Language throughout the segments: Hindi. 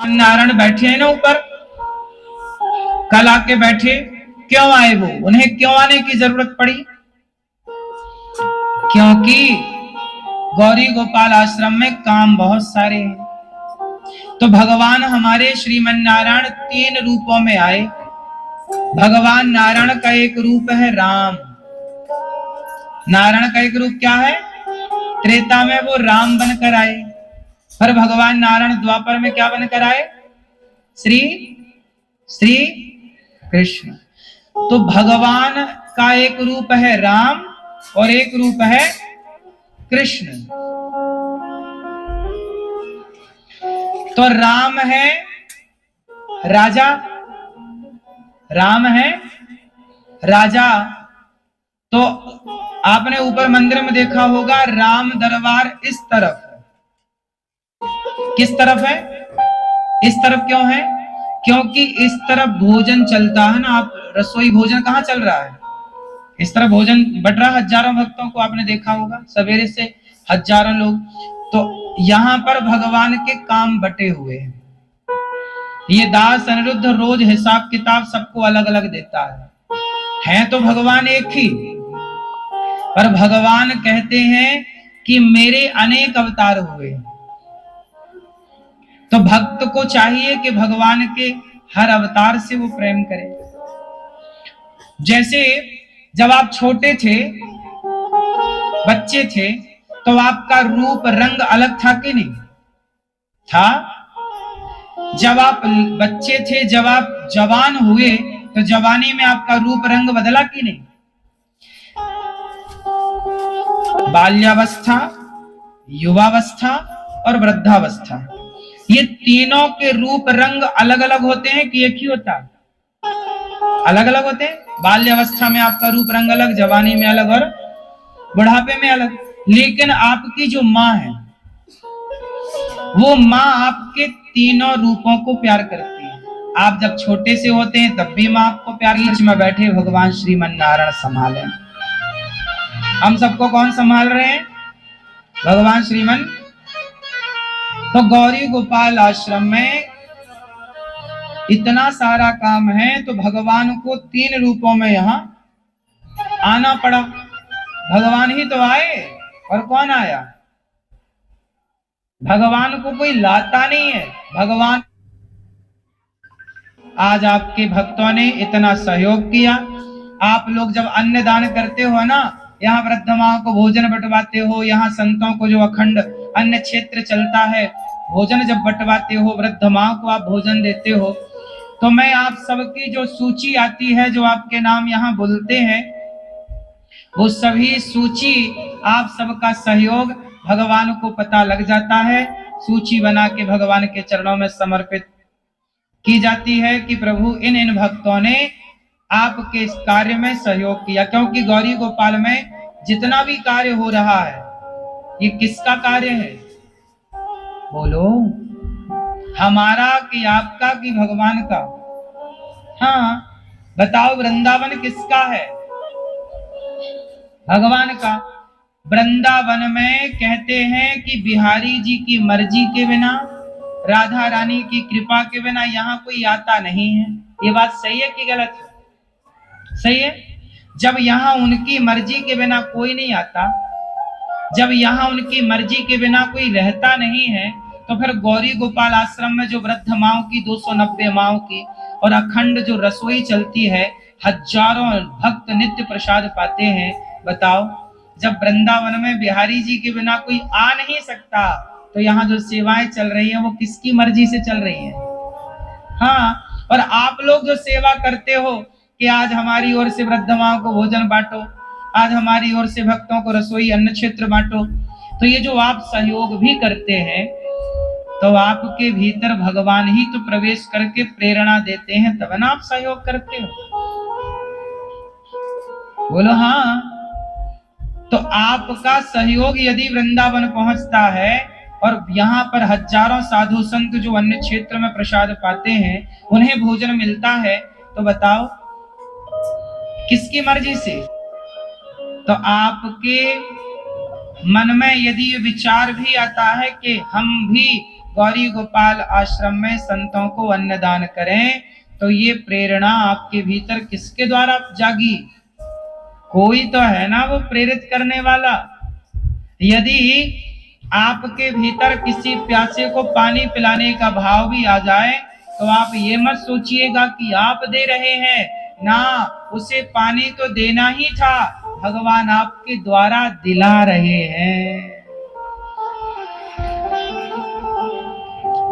नारायण बैठे हैं ना ऊपर, कल आके बैठे, क्यों आए वो? उन्हें क्यों आने की जरूरत पड़ी? क्योंकि गौरी गोपाल आश्रम में काम बहुत सारे हैं। तो भगवान हमारे श्रीमन नारायण 3 रूपों में आए। भगवान नारायण का एक रूप है राम। नारायण का एक रूप क्या है? त्रेता में वो राम बनकर आए, पर भगवान नारायण द्वापर में क्या बनकर आए? श्री कृष्ण। तो भगवान का एक रूप है राम और एक रूप है कृष्ण। तो राम है राजा, राम है राजा। तो आपने ऊपर मंदिर में देखा होगा राम दरबार इस तरफ, किस तरफ है? इस तरफ क्यों है? क्योंकि इस तरफ भोजन चलता है ना। आप रसोई भोजन कहाँ चल रहा है? इस तरफ भोजन बट रहा, हजारों भक्तों को आपने देखा होगा, सवेरे से हजारों लोग। तो यहाँ पर भगवान के काम बटे हुए हैं। ये दास अनिरुद्ध रोज हिसाब किताब सबको अलग अलग देता है तो भगवान एक ही, पर भगवान कहते हैं कि मेरे अनेक अवतार हुए। तो भक्त को चाहिए कि भगवान के हर अवतार से वो प्रेम करे। जैसे जब आप छोटे थे, बच्चे थे, तो आपका रूप रंग अलग था कि नहीं था? जब आप बच्चे थे, जब आप जवान हुए, तो जवानी में आपका रूप रंग बदला कि नहीं? बाल्यावस्था, युवावस्था और वृद्धावस्था, ये तीनों के रूप रंग अलग अलग होते हैं कि एक ही होता? अलग अलग होते हैं। बाल्यावस्था में आपका रूप रंग अलग, जवानी में अलग और बुढ़ापे में अलग। लेकिन आपकी जो माँ है, वो माँ आपके तीनों रूपों को प्यार करती है। आप जब छोटे से होते हैं तब भी माँ आपको प्यार। बीच में बैठे भगवान श्रीमन नारायण संभाले। हम सबको कौन संभाल रहे हैं? भगवान श्रीमन। तो गौरी गोपाल आश्रम में इतना सारा काम है, तो भगवान को 3 रूपों में यहाँ आना पड़ा। भगवान ही तो आए, और कौन आया? भगवान को कोई लाता नहीं है। भगवान आज आपके भक्तों ने इतना सहयोग किया। आप लोग जब अन्न दान करते हो ना, यहाँ वृद्ध माँ को भोजन बंटवाते हो, यहाँ संतों को जो अखंड अन्न क्षेत्र चलता है, भोजन जब बंटवाते हो, वृद्ध माँ को आप भोजन देते हो, तो मैं आप सबकी जो सूची आती है, जो आपके नाम यहाँ बोलते हैं, वो सभी सूची, आप सबका सहयोग भगवान को पता लग जाता है। सूची बना के भगवान के चरणों में समर्पित की जाती है कि प्रभु इन भक्तों ने आपके इस कार्य में सहयोग किया। क्योंकि गौरी गोपाल में जितना भी कार्य हो रहा है, ये किसका कार्य है? बोलो, हमारा कि आपका कि भगवान का? हाँ बताओ, वृंदावन किसका है? भगवान का। वृंदावन में कहते हैं कि बिहारी जी की मर्जी के बिना, राधा रानी की कृपा के बिना यहाँ कोई आता नहीं है। ये बात सही है कि गलत है? सही है। जब यहाँ उनकी मर्जी के बिना कोई नहीं आता, जब यहाँ उनकी मर्जी के बिना कोई रहता नहीं है, तो फिर गौरी गोपाल आश्रम में जो वृद्ध माओं की 290 माओं की और अखंड जो रसोई चलती है, हजारों भक्त नित्य प्रसाद पाते हैं। बताओ, जब वृंदावन में बिहारी जी के बिना कोई आ नहीं सकता, तो यहाँ जो सेवाएं चल रही हैं वो किसकी मर्जी से चल रही हैं? हाँ, और आप लोग जो सेवा करते हो कि आज हमारी ओर से वृद्ध माओं को भोजन बांटो, आज हमारी ओर से भक्तों को रसोई अन्न क्षेत्र बांटो, तो ये जो आप सहयोग भी करते हैं, तो आपके भीतर भगवान ही तो प्रवेश करके प्रेरणा देते हैं, तब ना आप सहयोग करते हो। बोलो हाँ। तो आपका सहयोग यदि वृंदावन पहुंचता है और यहाँ पर हजारों साधु संत जो अन्य क्षेत्र में प्रसाद पाते हैं, उन्हें भोजन मिलता है, तो बताओ किसकी मर्जी से? तो आपके मन में यदि ये विचार भी आता है कि हम भी गौरी गोपाल आश्रम में संतों को अन्नदान करें, तो ये प्रेरणा आपके भीतर किसके द्वारा जागी? कोई तो है ना वो प्रेरित करने वाला। यदि आपके भीतर किसी प्यासे को पानी पिलाने का भाव भी आ जाए, तो आप ये मत सोचिएगा कि आप दे रहे हैं ना, उसे पानी तो देना ही था, भगवान आपके द्वारा दिला रहे हैं।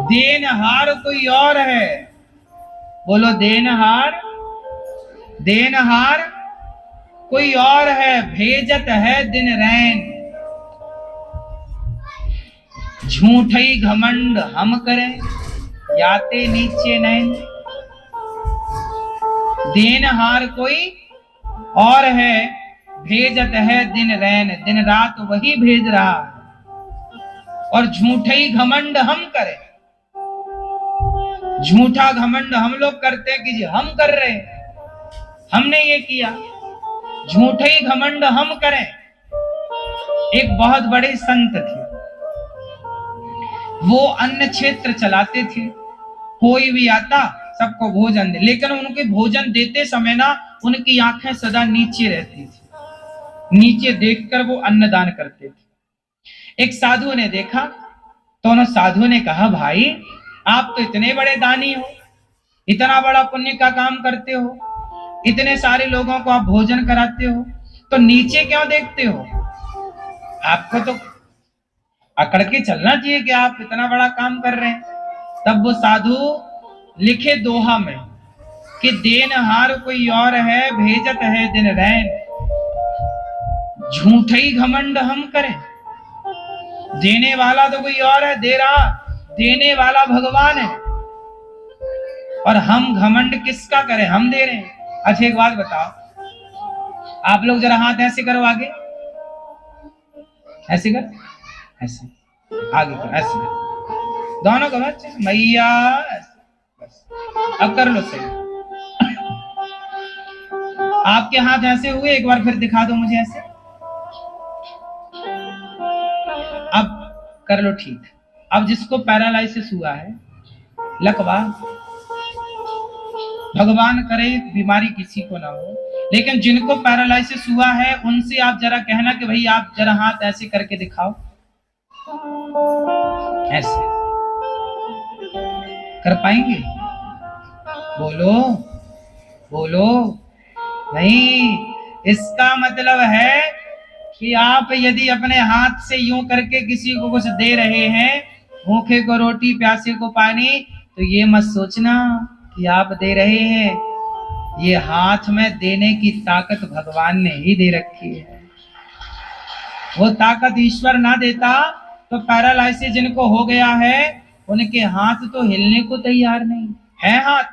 देनहार कोई और है। बोलो देनहार, देनहार कोई और है, भेजत है दिन रैन। झूठई घमंड हम करें, याते नीचे नैन। देनहार कोई और है, भेजत है दिन रैन, दिन रात वही भेज रहा है। और झूठई घमंड हम करें, झूठा घमंड हम लोग करते हैं कि जी हम कर रहे हैं, हमने ये किया। झूठे ही घमंड हम करें। एक बहुत बड़े संत थे, वो अन्न क्षेत्र चलाते थे। कोई भी आता सबको भोजन दे, लेकिन उनके भोजन देते समय ना उनकी आंखें सदा नीचे रहती थी, नीचे देखकर वो अन्नदान करते थे। एक साधु ने देखा तो उन साधु ने कहा, भाई आप तो इतने बड़े दानी हो, इतना बड़ा पुण्य का काम करते हो, इतने सारे लोगों को आप भोजन कराते हो, तो नीचे क्यों देखते हो? आपको तो अकड़ के चलना चाहिए कि आप इतना बड़ा काम कर रहे हैं। तब वो साधु लिखे दोहा में कि देनहार कोई और है, भेजत है दिन रैन। झूठई घमंड हम करें, देने वाला तो कोई और है, दे रहा देने वाला भगवान है, और हम घमंड किसका करें? हम दे रहे हैं। अच्छा एक बात बताओ, आप लोग जरा हाथ ऐसे करो, आगे ऐसे कर, ऐसे आगे कर, ऐसे कर, दोनों को बच्चे मैया, बस अब कर लो सही। आपके हाथ ऐसे हुए, एक बार फिर दिखा दो मुझे ऐसे। अब कर लो ठीक। अब जिसको पैरालाइसिस हुआ है, लकवा, भगवान करे बीमारी किसी को ना हो, लेकिन जिनको पैरालाइसिस हुआ है उनसे आप जरा कहना कि भाई आप जरा हाथ ऐसे करके दिखाओ, ऐसे कर पाएंगे? बोलो बोलो। नहीं, इसका मतलब है कि आप यदि अपने हाथ से यूं करके किसी को कुछ दे रहे हैं, भूखे को रोटी प्यासे को पानी, तो ये मत सोचना कि आप दे रहे हैं, ये हाथ में देने की ताकत भगवान ने ही दे रखी है। वो ताकत ईश्वर ना देता तो पैरालाइसिस जिनको हो गया है उनके हाथ तो हिलने को तैयार नहीं है, हाथ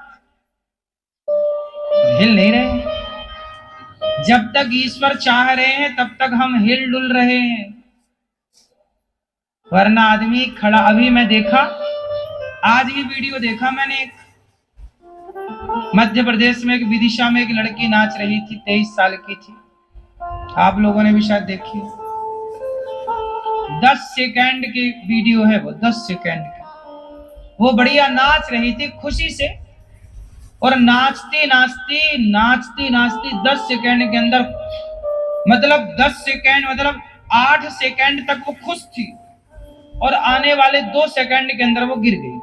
हिल नहीं रहे। जब तक ईश्वर चाह रहे हैं तब तक हम हिल डुल रहे हैं, वरना आदमी खड़ा। अभी मैं देखा, आज ही वीडियो देखा मैंने, एक मध्य प्रदेश में एक विदिशा में एक लड़की नाच रही थी, 23 साल की थी, आप लोगों ने भी शायद देखी। 10 सेकंड की वीडियो है वो, 10 सेकंड की। वो बढ़िया नाच रही थी खुशी से, और नाचती नाचती नाचती नाचती 10 सेकंड के अंदर, मतलब 10 सेकंड मतलब 8 सेकंड तक वो खुश थी, और आने वाले 2 सेकंड के अंदर वो गिर गई।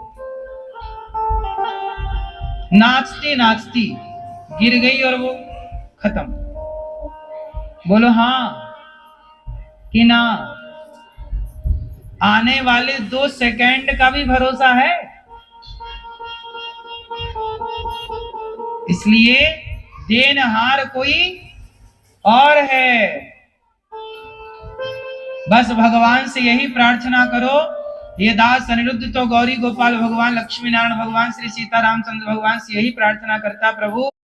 नाचती नाचती गिर गई और वो खत्म। बोलो हाँ कि ना? आने वाले 2 सेकंड का भी भरोसा है। इसलिए देनहार कोई और है। बस भगवान से यही प्रार्थना करो, ये दास अनिरुद्ध तो गौरी गोपाल भगवान, लक्ष्मी नारायण भगवान, श्री सीताराम चंद्र भगवान से यही प्रार्थना करता, प्रभु